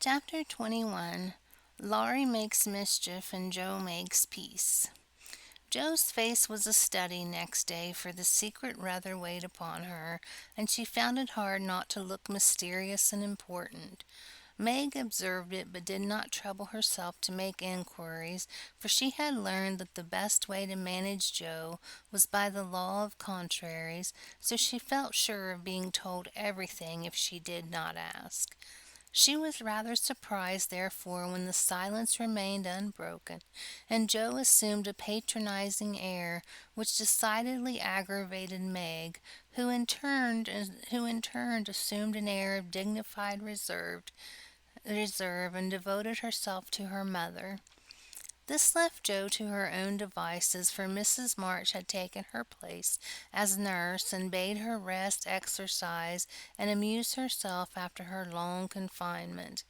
Chapter 21. Laurie makes mischief and Joe makes peace. Joe's face was a study next day, for the secret rather weighed upon her, and she found it hard not to look mysterious and important. Meg observed it, but did not trouble herself to make inquiries, for she had learned that the best way to manage Joe was by the law of contraries, so she felt sure of being told everything if she did not ask. She was rather surprised, therefore, when the silence remained unbroken, and Joe assumed a patronizing air, which decidedly aggravated Meg, who in turn assumed an air of dignified reserve and devoted herself to her mother. This left Joe to her own devices, for Mrs. March had taken her place as nurse and bade her rest, exercise, and amuse herself after her long confinement.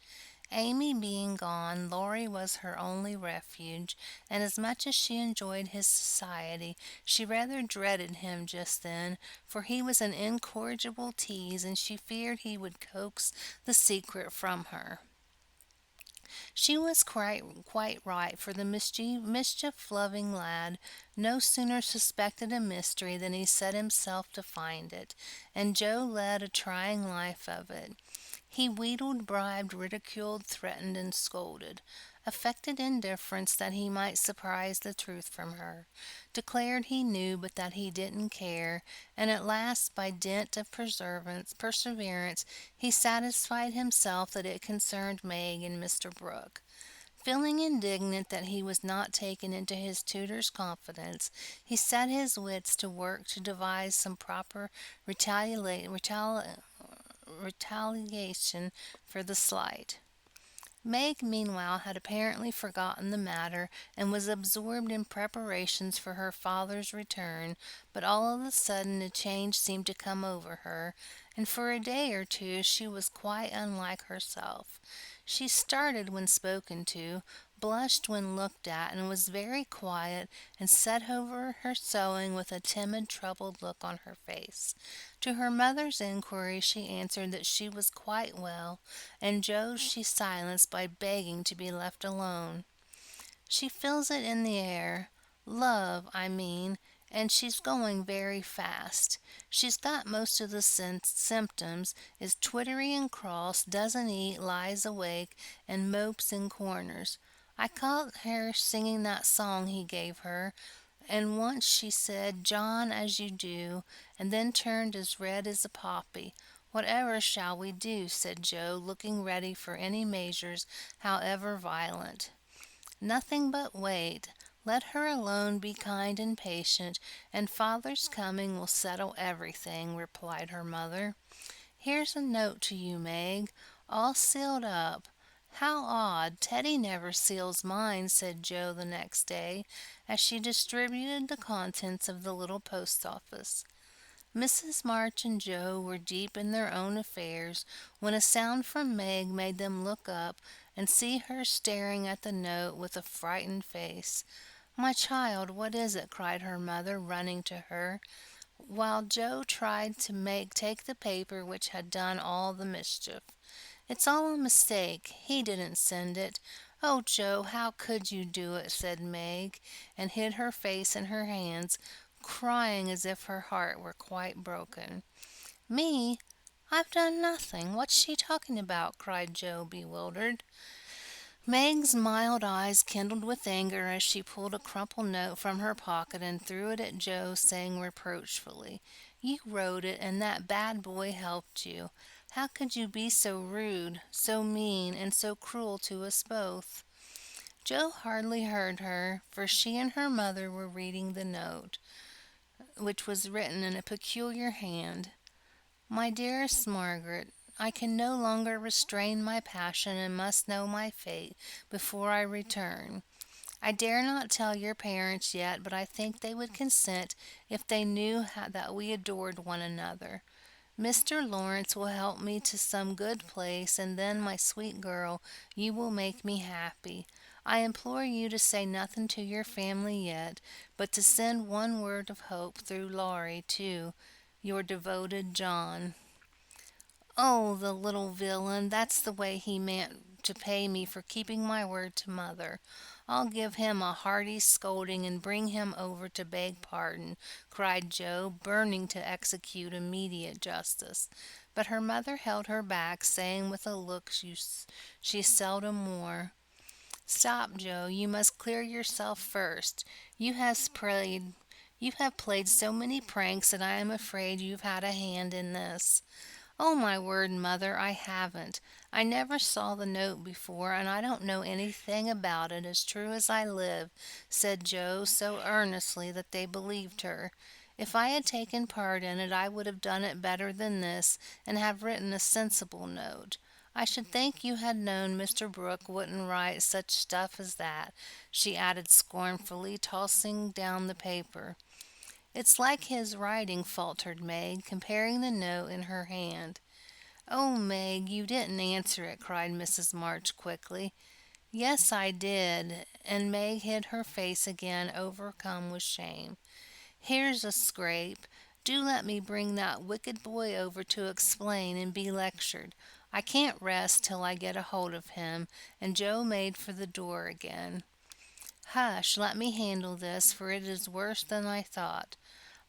Amy being gone, Laurie was her only refuge, and as much as she enjoyed his society, she rather dreaded him just then, for he was an incorrigible tease, and she feared he would coax the secret from her. She was quite right, for the mischief-loving lad no sooner suspected a mystery than he set himself to find it, and Joe led a trying life of it. He wheedled, bribed, ridiculed, threatened, and scolded, affected indifference that he might surprise the truth from her, declared he knew but that he didn't care, and at last by dint of perseverance he satisfied himself that it concerned Meg and Mr. Brooke. Feeling indignant that he was not taken into his tutor's confidence, he set his wits to work to devise some proper retaliation for the slight. Meg, meanwhile, had apparently forgotten the matter, and was absorbed in preparations for her father's return, but all of a sudden a change seemed to come over her, and for a day or two she was quite unlike herself. She started when spoken to, blushed when looked at, and was very quiet, and sat over her sewing with a timid, troubled look on her face. To her mother's inquiry she answered that she was quite well, and Joe she silenced by begging to be left alone. She feels it in the air, love, I mean, and she's going very fast. She's got most of the symptoms, is twittery and cross, doesn't eat, lies awake, and mopes in corners. I caught her singing that song he gave her, and once she said, "John, as you do," and then turned as red as a poppy. "Whatever shall we do?" said Joe, looking ready for any measures, however violent. "Nothing but wait. Let her alone, be kind and patient, and father's coming will settle everything," replied her mother. "Here's a note to you, Meg, all sealed up. How odd! Teddy never seals mine," said Joe the next day, as she distributed the contents of the little post office. Mrs. March and Joe were deep in their own affairs, when a sound from Meg made them look up and see her staring at the note with a frightened face. "My child, what is it?" cried her mother, running to her, while Joe tried to take the paper which had done all the mischief. "It's all a mistake. He didn't send it." "Oh, Joe, how could you do it?" said Meg, and hid her face in her hands, crying as if her heart were quite broken. "Me? I've done nothing. What's she talking about?" cried Joe, bewildered. Meg's mild eyes kindled with anger as she pulled a crumpled note from her pocket and threw it at Joe, saying reproachfully, "You wrote it, and that bad boy helped you. How could you be so rude, so mean, and so cruel to us both?" Joe hardly heard her, for she and her mother were reading the note, which was written in a peculiar hand. "My dearest Margaret, I can no longer restrain my passion and must know my fate before I return. I dare not tell your parents yet, but I think they would consent if they knew that we adored one another. Mr. Lawrence will help me to some good place, and then, my sweet girl, you will make me happy. I implore you to say nothing to your family yet, but to send one word of hope through Laurie to your devoted John." "Oh, the little villain! That's the way he meant to pay me for keeping my word to mother. I'll give him a hearty scolding and bring him over to beg pardon," cried Joe, burning to execute immediate justice. But her mother held her back, saying with a look she seldom wore, "Stop, Joe, you must clear yourself first. You have played you have played so many pranks that I am afraid you've had a hand in this." "Oh, my word, mother, I haven't. I never saw the note before, and I don't know anything about it, as true as I live," said Joe, so earnestly that they believed her. "If I had taken part in it, I would have done it better than this, and have written a sensible note. I should think you had known Mr. Brooke wouldn't write such stuff as that," she added scornfully, tossing down the paper. "It's like his writing," faltered Meg, comparing the note in her hand. "Oh, Meg, you didn't answer it," cried Mrs. March quickly. "Yes, I did," and Meg hid her face again, overcome with shame. "Here's a scrape. Do let me bring that wicked boy over to explain and be lectured. I can't rest till I get a hold of him," and Joe made for the door again. "Hush, let me handle this, for it is worse than I thought.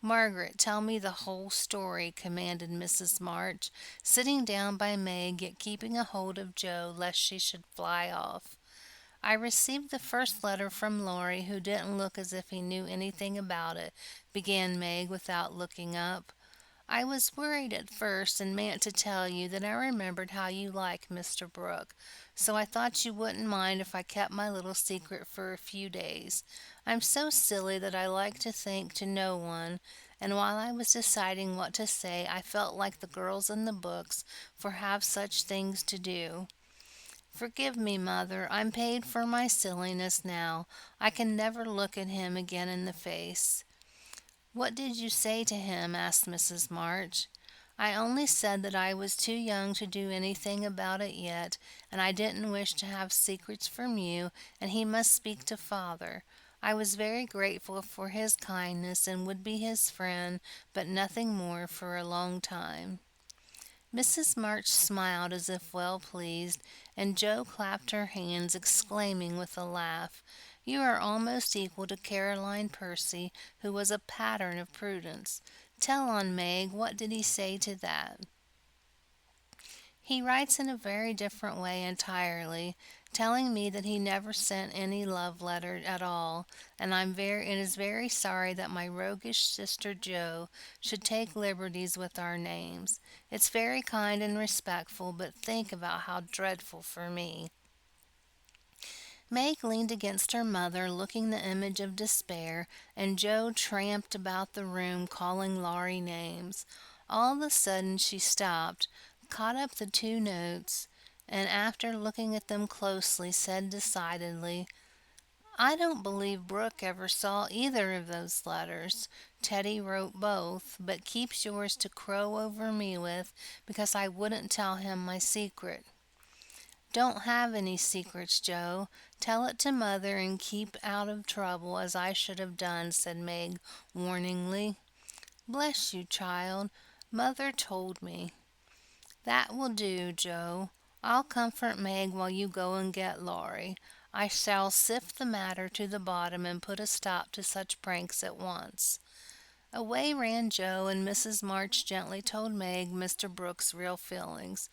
Margaret, tell me the whole story," commanded Mrs. March, sitting down by Meg, yet keeping a hold of Joe lest she should fly off. "I received the first letter from Laurie, who didn't look as if he knew anything about it," began Meg without looking up. "I was worried at first, and meant to tell you that I remembered how you like Mr. Brooke, so I thought you wouldn't mind if I kept my little secret for a few days. I'm so silly that I like to think to no one, and while I was deciding what to say, I felt like the girls in the books for have such things to do. Forgive me, mother. I'm paid for my silliness now. I can never look at him again in the face." "What did you say to him?" asked Mrs. March. "I only said that I was too young to do anything about it yet, and I didn't wish to have secrets from you, and he must speak to father. I was very grateful for his kindness and would be his friend, but nothing more for a long time." Mrs. March smiled as if well pleased, and Joe clapped her hands, exclaiming with a laugh, "You are almost equal to Caroline Percy, who was a pattern of prudence. Tell on, Meg, what did he say to that?" "He writes in a very different way entirely, telling me that he never sent any love letter at all, and is very sorry that my roguish sister Joe should take liberties with our names. It's very kind and respectful, but think about how dreadful for me." Meg leaned against her mother, looking the image of despair, and Joe tramped about the room calling Laurie names. All of a sudden she stopped, caught up the two notes, and after looking at them closely, said decidedly, "I don't believe Brooke ever saw either of those letters. Teddy wrote both, but keeps yours to crow over me with, because I wouldn't tell him my secret." "Don't have any secrets, Joe. Tell it to mother and keep out of trouble, as I should have done," said Meg warningly. "Bless you, child. Mother told me." "That will do, Joe. I'll comfort Meg while you go and get Laurie. I shall sift the matter to the bottom and put a stop to such pranks at once." Away ran Joe, and Mrs. March gently told Meg Mr. Brooks' real feelings.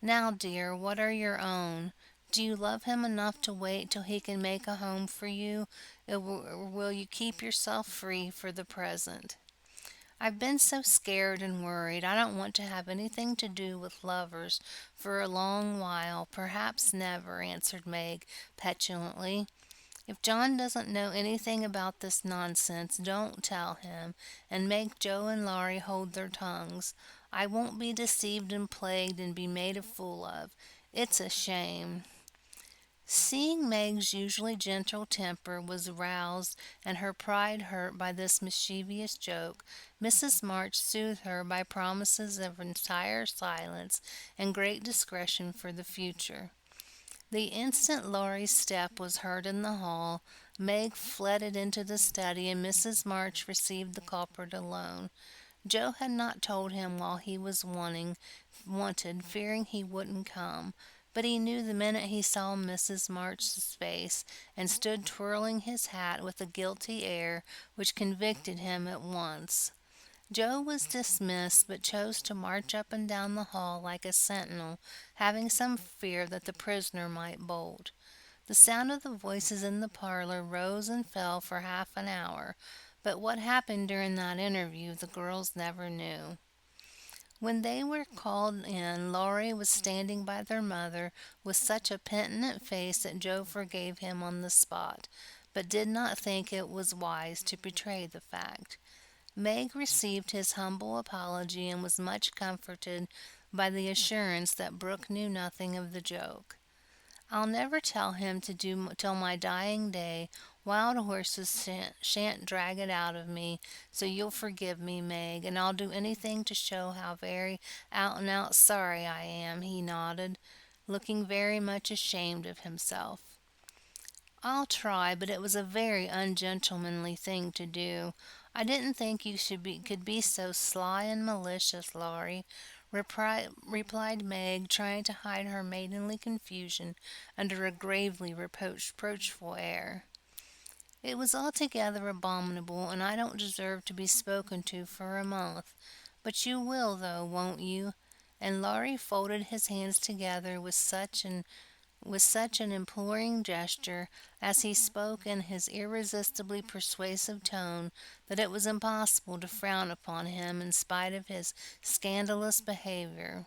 "Now, dear, what are your own? Do you love him enough to wait till he can make a home for you, or will you keep yourself free for the present?" "I've been so scared and worried. I don't want to have anything to do with lovers for a long while, perhaps never," answered Meg petulantly. "If John doesn't know anything about this nonsense, don't tell him, and make Joe and Laurie hold their tongues. I won't be deceived and plagued and be made a fool of. It's a shame." Seeing Meg's usually gentle temper was roused and her pride hurt by this mischievous joke, Mrs. March soothed her by promises of entire silence and great discretion for the future. The instant Laurie's step was heard in the hall, Meg flitted into the study, and Mrs. March received the culprit alone. Joe had not told him while he was wanted, fearing he wouldn't come. but he knew the minute he saw Mrs. March's face, and stood twirling his hat with a guilty air which convicted him at once. Joe was dismissed, but chose to march up and down the hall like a sentinel, having some fear that the prisoner might bolt. The sound of the voices in the parlor rose and fell for half an hour, but what happened during that interview the girls never knew. When they were called in, Laurie was standing by their mother with such a penitent face that Joe forgave him on the spot, but did not think it was wise to betray the fact. Meg received his humble apology and was much comforted by the assurance that Brooke knew nothing of the joke. "I'll never tell him to do till my dying day. Wild horses shan't drag it out of me, so you'll forgive me, Meg, and I'll do anything to show how very out and out sorry I am," he nodded, looking very much ashamed of himself. "I'll try, but it was a very ungentlemanly thing to do. I didn't think you could be so sly and malicious, Laurie," replied Meg, trying to hide her maidenly confusion under a gravely reproachful air. "It was altogether abominable, and I don't deserve to be spoken to for a month. But you will, though, won't you?" And Laurie folded his hands together with such an imploring gesture, as he spoke in his irresistibly persuasive tone, that it was impossible to frown upon him in spite of his scandalous behavior.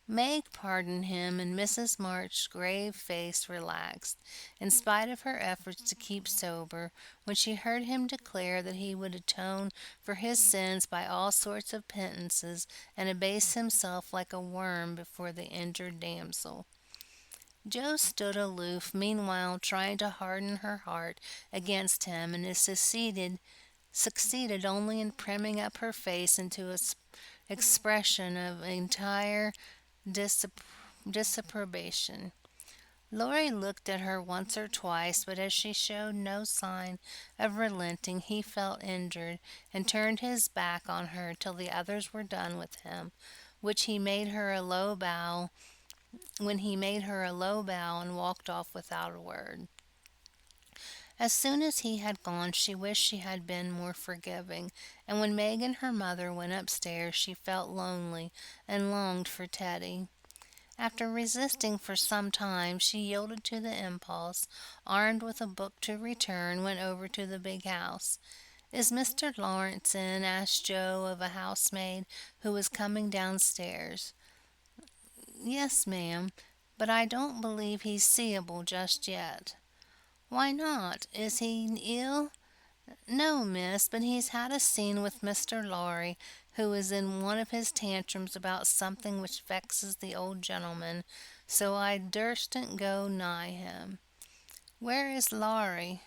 Meg pardoned him, and Mrs. March's grave face relaxed, in spite of her efforts to keep sober, when she heard him declare that he would atone for his sins by all sorts of penances, and abase himself like a worm before the injured damsel. Joe stood aloof, meanwhile trying to harden her heart against him, and it succeeded only in primming up her face into an expression of entire disapprobation. Laurie looked at her once or twice, but as she showed no sign of relenting, he felt injured, and turned his back on her till the others were done with him, which he made her a low bow when he made her a low bow and walked off without a word. As soon as he had gone, she wished she had been more forgiving, and when Meg and her mother went upstairs, she felt lonely and longed for Teddy. After resisting for some time, she yielded to the impulse, armed with a book to return, went over to the big house. "Is Mr. Lawrence in?" asked Joe of a housemaid who was coming downstairs. "Yes, ma'am, but I don't believe he's seeable just yet." "Why not? Is he ill?" "No, miss, but he's had a scene with Mr. Lawry, who is in one of his tantrums about something which vexes the old gentleman, so I durstn't go nigh him." "Where is Lawry?"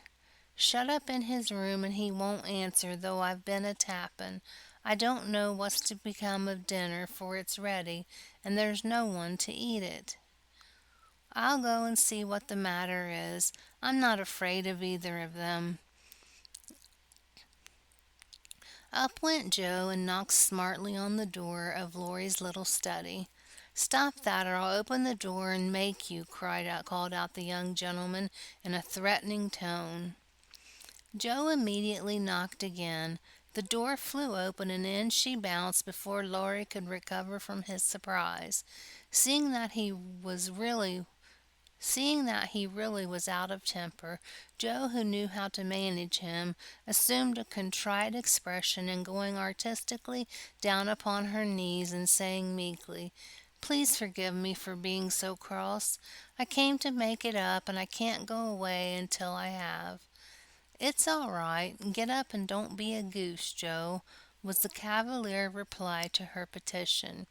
"Shut up in his room, and he won't answer, though I've been a tappin'. I don't know what's to become of dinner, for it's ready, and there's no one to eat it." "I'll go and see what the matter is. I'm not afraid of either of them." Up went Joe and knocked smartly on the door of Laurie's little study. "Stop that, or I'll open the door and make you," called out the young gentleman in a threatening tone. Joe immediately knocked again. The door flew open, and in she bounced before Laurie could recover from his surprise. Seeing that he really was out of temper, Joe, who knew how to manage him, assumed a contrite expression, and going artistically down upon her knees and saying meekly, "Please forgive me for being so cross. I came to make it up, and I can't go away until I have." "It's all right. Get up and don't be a goose, Joe," was the cavalier reply to her petition.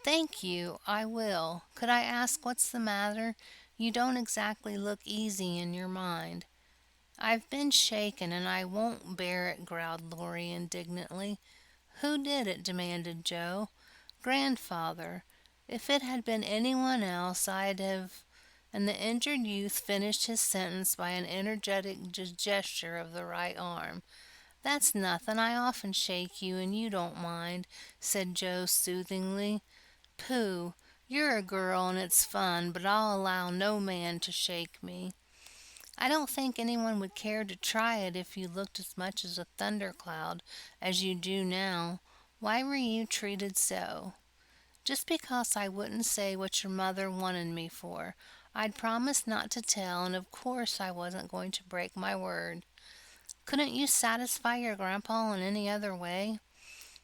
"Thank you, I will. Could I ask what's the matter? You don't exactly look easy in your mind." "I've been shaken, and I won't bear it," growled Laurie indignantly. "Who did it?" demanded Joe. "Grandfather. If it had been anyone else, I'd have—" And the injured youth finished his sentence by an energetic gesture of the right arm. "That's nothing. I often shake you, and you don't mind," said Joe soothingly. "Pooh! You're a girl and it's fun, but I'll allow no man to shake me. I don't think anyone would care to try it if you looked as much as a thundercloud as you do now. Why were you treated so?" "Just because I wouldn't say what your mother wanted me for. I'd promised not to tell, and of course I wasn't going to break my word." "Couldn't you satisfy your grandpa in any other way?"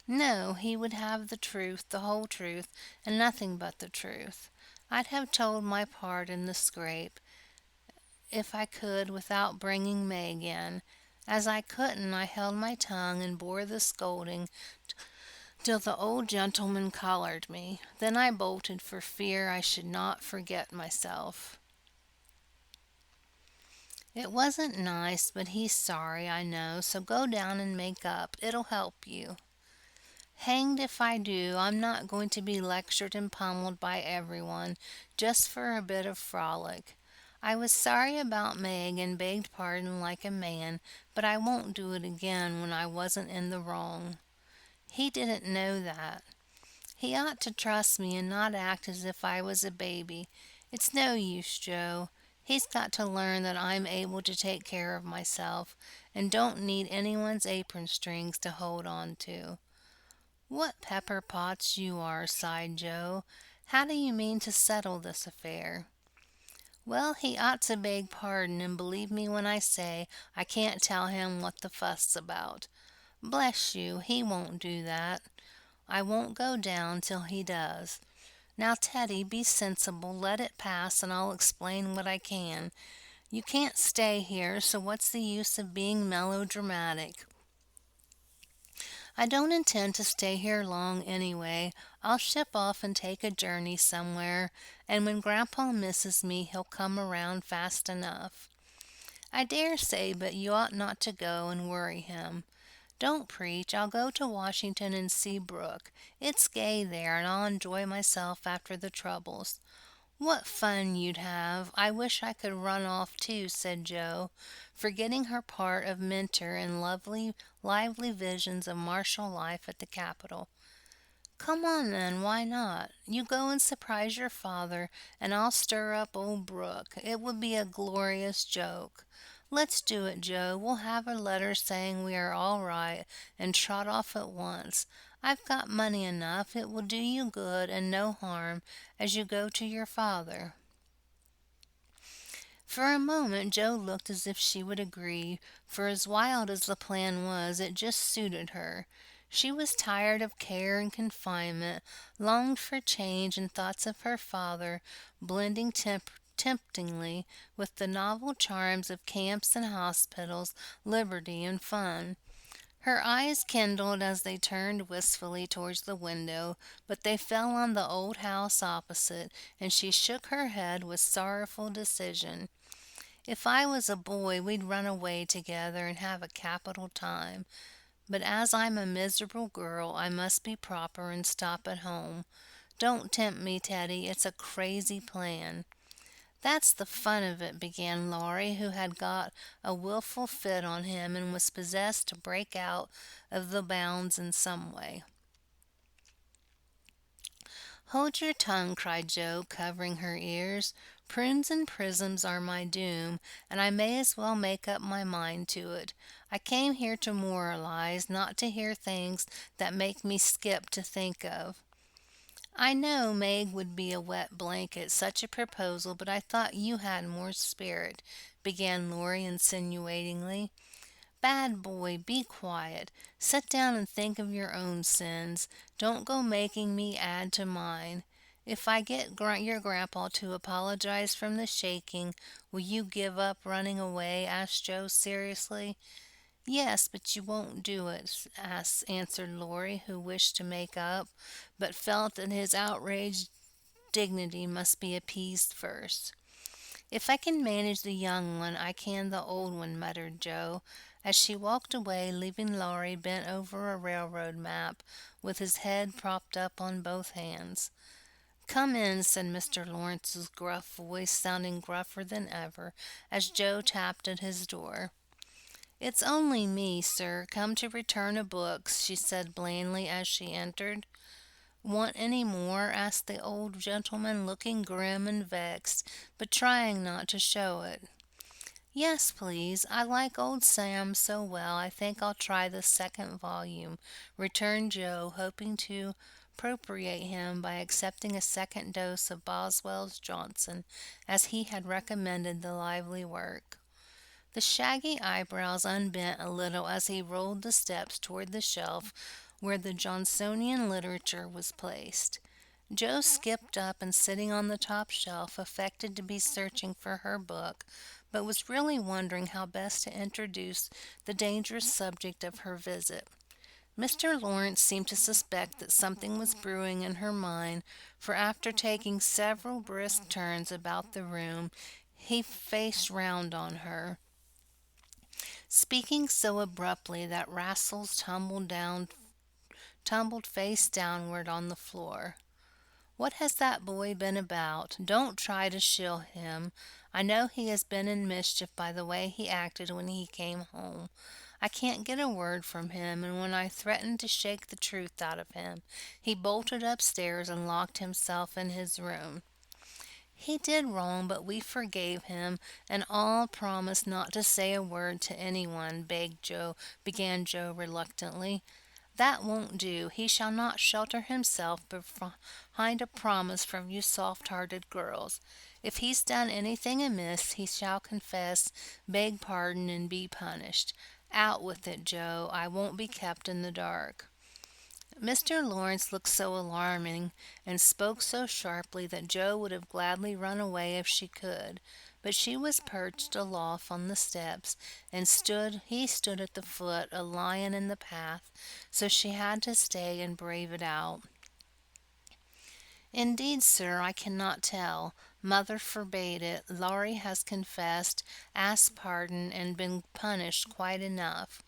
"No, he would have the truth, the whole truth, and nothing but the truth. I'd have told my part in the scrape, if I could, without bringing Meg in. As I couldn't, I held my tongue and bore the scolding till the old gentleman collared me. Then I bolted for fear I should not forget myself." "It wasn't nice, but he's sorry, I know, so go down and make up. It'll help you." "Hanged if I do. I'm not going to be lectured and pummeled by everyone, just for a bit of frolic. I was sorry about Meg and begged pardon like a man, but I won't do it again when I wasn't in the wrong." "He didn't know that." "He ought to trust me and not act as if I was a baby. It's no use, Joe. He's got to learn that I'm able to take care of myself, and don't need anyone's apron strings to hold on to." "What pepper pots you are!" sighed Joe. "How do you mean to settle this affair?" "Well, he ought to beg pardon, and believe me when I say I can't tell him what the fuss's about." "Bless you, he won't do that." "I won't go down till he does. Now, Teddy, be sensible, let it pass, and I'll explain what I can. You can't stay here, so what's the use of being melodramatic?" "I don't intend to stay here long anyway. I'll ship off and take a journey somewhere, and when Grandpa misses me he'll come around fast enough." "I dare say, but you ought not to go and worry him." "Don't preach. I'll go to Washington and see Brooke. It's gay there, and I'll enjoy myself after the troubles." "What fun you'd have! I wish I could run off too," said Joe, forgetting her part of mentor in lively visions of martial life at the Capitol. "Come on then, why not? You go and surprise your father, and I'll stir up old Brooke. It would be a glorious joke. Let's do it, Joe. We'll have a letter saying we are all right, and trot off at once. I've got money enough. It will do you good and no harm, as you go to your father." For a moment Joe looked as if she would agree, for as wild as the plan was, it just suited her. She was tired of care and confinement, longed for change, and thoughts of her father, blending temptingly with the novel charms of camps and hospitals, liberty and fun. Her eyes kindled as they turned wistfully towards the window, but they fell on the old house opposite, and she shook her head with sorrowful decision. "If I was a boy we'd run away together and have a capital time, but as I'm a miserable girl I must be proper and stop at home. Don't tempt me, Teddy. It's a crazy plan." "That's the fun of it," began Laurie, who had got a wilful fit on him and was possessed to break out of the bounds in some way. "Hold your tongue," cried Joe, covering her ears. "Prunes and prisms are my doom, and I may as well make up my mind to it. I came here to moralize, not to hear things that make me skip to think of." "I know Meg would be a wet blanket, such a proposal, but I thought you had more spirit," began Laurie insinuatingly. "Bad boy, be quiet. Sit down and think of your own sins. Don't go making me add to mine. If I get your grandpa to apologize from the shaking, will you give up running away?" asked Joe seriously. "Yes, but you won't do it," answered Laurie, who wished to make up, but felt that his outraged dignity must be appeased first. "If I can manage the young one, I can the old one," muttered Joe, as she walked away, leaving Laurie bent over a railroad map, with his head propped up on both hands. "Come in," said Mr. Lawrence's gruff voice, sounding gruffer than ever, as Joe tapped at his door. "It's only me, sir, come to return a book," she said blandly as she entered. "Want any more?" asked the old gentleman, looking grim and vexed, but trying not to show it. "Yes, please. I like old Sam so well I think I'll try the second volume," returned Joe, hoping to propitiate him by accepting a second dose of Boswell's Johnson, as he had recommended the lively work. The shaggy eyebrows unbent a little as he rolled the steps toward the shelf where the Johnsonian literature was placed. Joe skipped up and sitting on the top shelf affected to be searching for her book, but was really wondering how best to introduce the dangerous subject of her visit. Mr. Lawrence seemed to suspect that something was brewing in her mind, for after taking several brisk turns about the room, he faced round on her, speaking so abruptly that Rassel's tumbled face downward on the floor. "What has that boy been about? Don't try to shield him. I know he has been in mischief by the way he acted when he came home. I can't get a word from him, and when I threatened to shake the truth out of him, he bolted upstairs and locked himself in his room. He did wrong, but we forgave him, and all promised not to say a word to anyone," began Joe reluctantly. "That won't do. He shall not shelter himself behind a promise from you soft-hearted girls. If he's done anything amiss, he shall confess, beg pardon, and be punished. Out with it, Joe. I won't be kept in the dark." Mr. Lawrence looked so alarming, and spoke so sharply, that Joe would have gladly run away if she could. But she was perched aloft on the steps, and he stood at the foot, a lion in the path, so she had to stay and brave it out. "Indeed, sir, I cannot tell. Mother forbade it. Laurie has confessed, asked pardon, and been punished quite enough.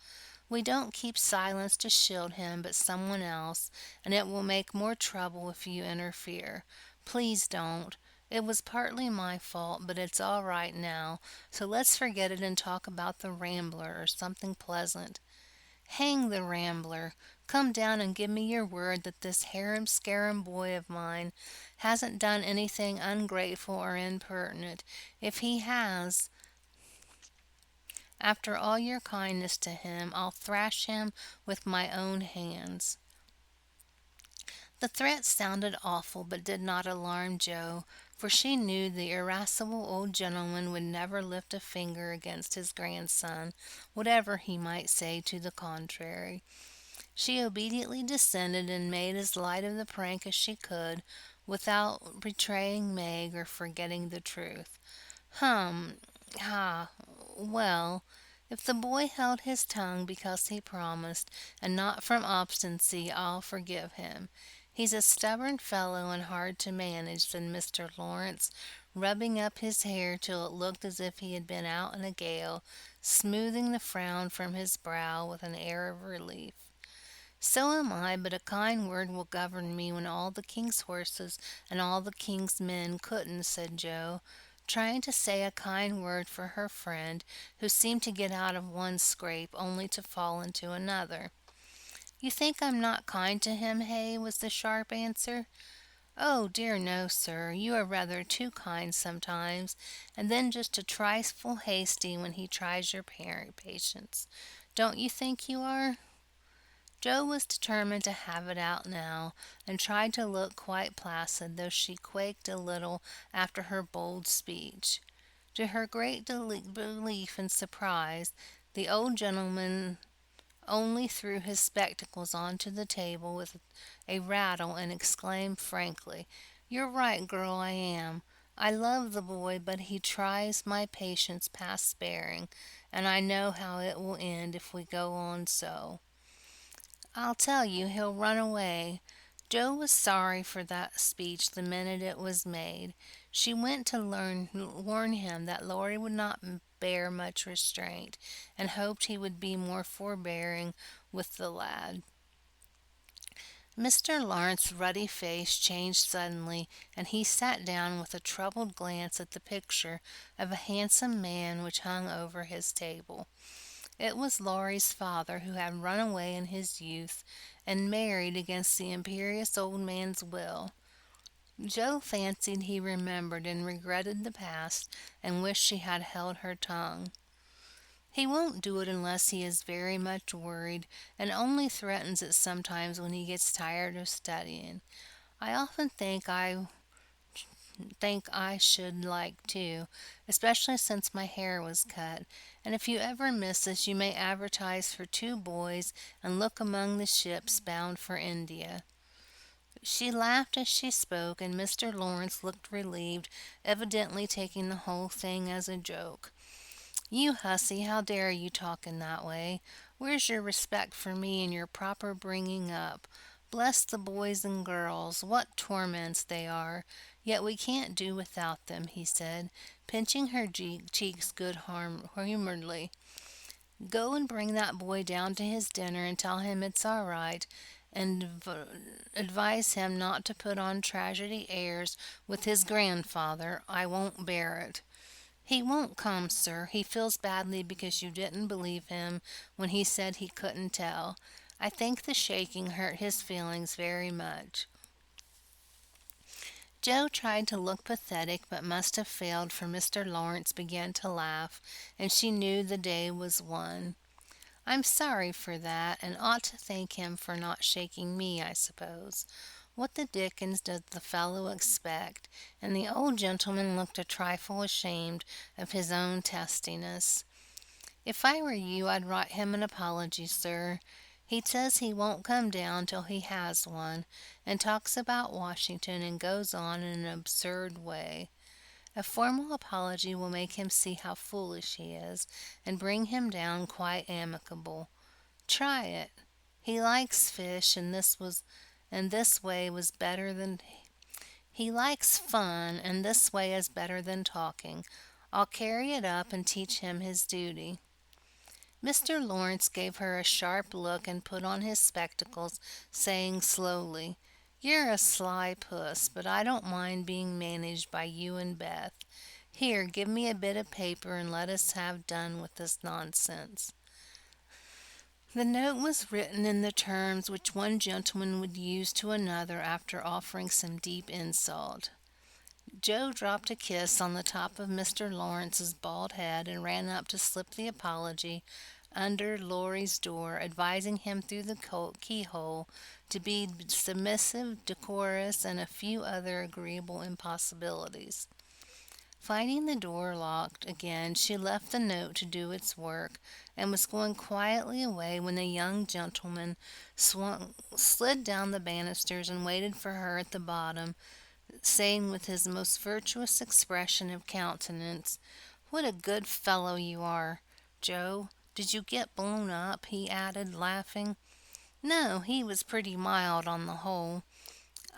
We don't keep silence to shield him, but someone else, and it will make more trouble if you interfere. Please don't. It was partly my fault, but it's all right now, so let's forget it and talk about the Rambler or something pleasant." "Hang the Rambler! Come down and give me your word that this harum-scarum boy of mine hasn't done anything ungrateful or impertinent. If he has, after all your kindness to him, I'll thrash him with my own hands." The threat sounded awful, but did not alarm Joe, for she knew the irascible old gentleman would never lift a finger against his grandson, whatever he might say to the contrary. She obediently descended and made as light of the prank as she could, without betraying Meg or forgetting the truth. "Ha! Well, if the boy held his tongue because he promised, and not from obstinacy, I'll forgive him. He's a stubborn fellow and hard to manage," said Mr. Lawrence, rubbing up his hair till it looked as if he had been out in a gale, smoothing the frown from his brow with an air of relief. "So am I, but a kind word will govern me when all the king's horses and all the king's men couldn't," said Joe, trying to say a kind word for her friend, who seemed to get out of one scrape only to fall into another. "You think I'm not kind to him, Hay?" was the sharp answer. "Oh, dear no, sir. You are rather too kind sometimes, and then just a trifle hasty when he tries your patience. Don't you think you are?" Joe was determined to have it out now, and tried to look quite placid, though she quaked a little after her bold speech. To her great relief and surprise, the old gentleman only threw his spectacles onto the table with a rattle, and exclaimed frankly, "You're right, girl, I am. I love the boy, but he tries my patience past bearing, and I know how it will end if we go on so. I'll tell you, he'll run away." Joe was sorry for that speech the minute it was made. She went to warn him that Laurie would not bear much restraint, and hoped he would be more forbearing with the lad. Mr. Lawrence's ruddy face changed suddenly, and he sat down with a troubled glance at the picture of a handsome man which hung over his table. It was Laurie's father, who had run away in his youth and married against the imperious old man's will. Joe fancied he remembered and regretted the past, and wished she had held her tongue. He won't do it unless he is very much worried, and only threatens it sometimes when he gets tired of studying. I often think I should like to, especially since my hair was cut. And if you ever miss us, you may advertise for 2 boys and look among the ships bound for India." She laughed as she spoke, and Mr. Lawrence looked relieved, evidently taking the whole thing as a joke. "You hussy, how dare you talk in that way? Where's your respect for me and your proper bringing up? Bless the boys and girls, what torments they are! Yet we can't do without them," he said, pinching her cheeks good-humoredly. "Go and bring that boy down to his dinner and tell him it's all right, and advise him not to put on tragedy airs with his grandfather. I won't bear it." "He won't come, sir. He feels badly because you didn't believe him when he said he couldn't tell. I think the shaking hurt his feelings very much." Joe tried to look pathetic, but must have failed, for Mr. Lawrence began to laugh, and she knew the day was won. "I'm sorry for that, and ought to thank him for not shaking me, I suppose. What the dickens does the fellow expect?" And the old gentleman looked a trifle ashamed of his own testiness. "If I were you, I'd write him an apology, sir. He says he won't come down till he has one, and talks about Washington, and goes on in an absurd way. A formal apology will make him see how foolish he is, and bring him down quite amicable. Try it. He likes fish, and this way was better than he likes fun, and this way is better than talking. I'll carry it up and teach him his duty." Mr. Lawrence gave her a sharp look and put on his spectacles, saying slowly, "You're a sly puss, but I don't mind being managed by you and Beth. Here, give me a bit of paper and let us have done with this nonsense." The note was written in the terms which one gentleman would use to another after offering some deep insult. Joe dropped a kiss on the top of Mr. Lawrence's bald head and ran up to slip the apology under Laurie's door, advising him through the keyhole to be submissive, decorous, and a few other agreeable impossibilities. Finding the door locked again, she left the note to do its work, and was going quietly away when the young gentleman slid down the banisters and waited for her at the bottom, saying with his most virtuous expression of countenance, "What a good fellow you are, Joe! Did you get blown up?" he added, laughing. "No, he was pretty mild on the whole."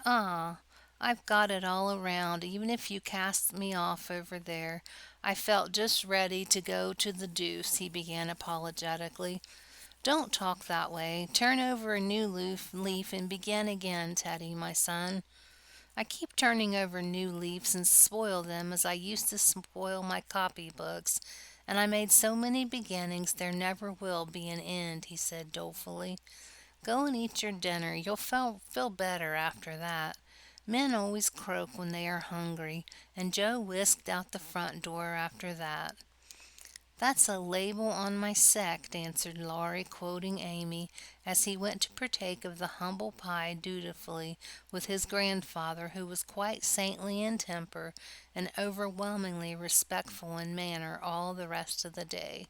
"Ah, I've got it all around, even if you cast me off over there. I felt just ready to go to the deuce," he began apologetically. "Don't talk that way. Turn over a new leaf and begin again, Teddy, my son." "I keep turning over new leaves and spoil them as I used to spoil my copybooks, and I made so many beginnings there never will be an end," he said dolefully. "Go and eat your dinner. You'll feel better after that. Men always croak when they are hungry," and Joe whisked out the front door after that. "That's a label on my sect," answered Laurie, quoting Amy, as he went to partake of the humble pie dutifully with his grandfather, who was quite saintly in temper and overwhelmingly respectful in manner all the rest of the day.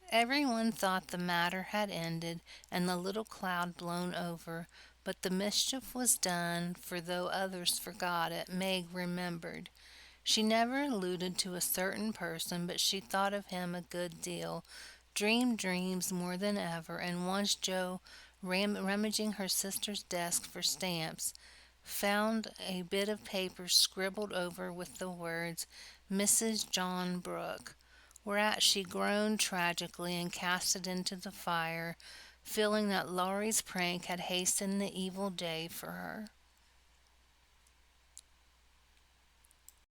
Everyone thought the matter had ended and the little cloud blown over, but the mischief was done, for though others forgot it, Meg remembered. She never alluded to a certain person, but she thought of him a good deal, dreamed dreams more than ever, and once Joe, rummaging her sister's desk for stamps, found a bit of paper scribbled over with the words "Mrs. John Brooke," whereat she groaned tragically and cast it into the fire, feeling that Laurie's prank had hastened the evil day for her.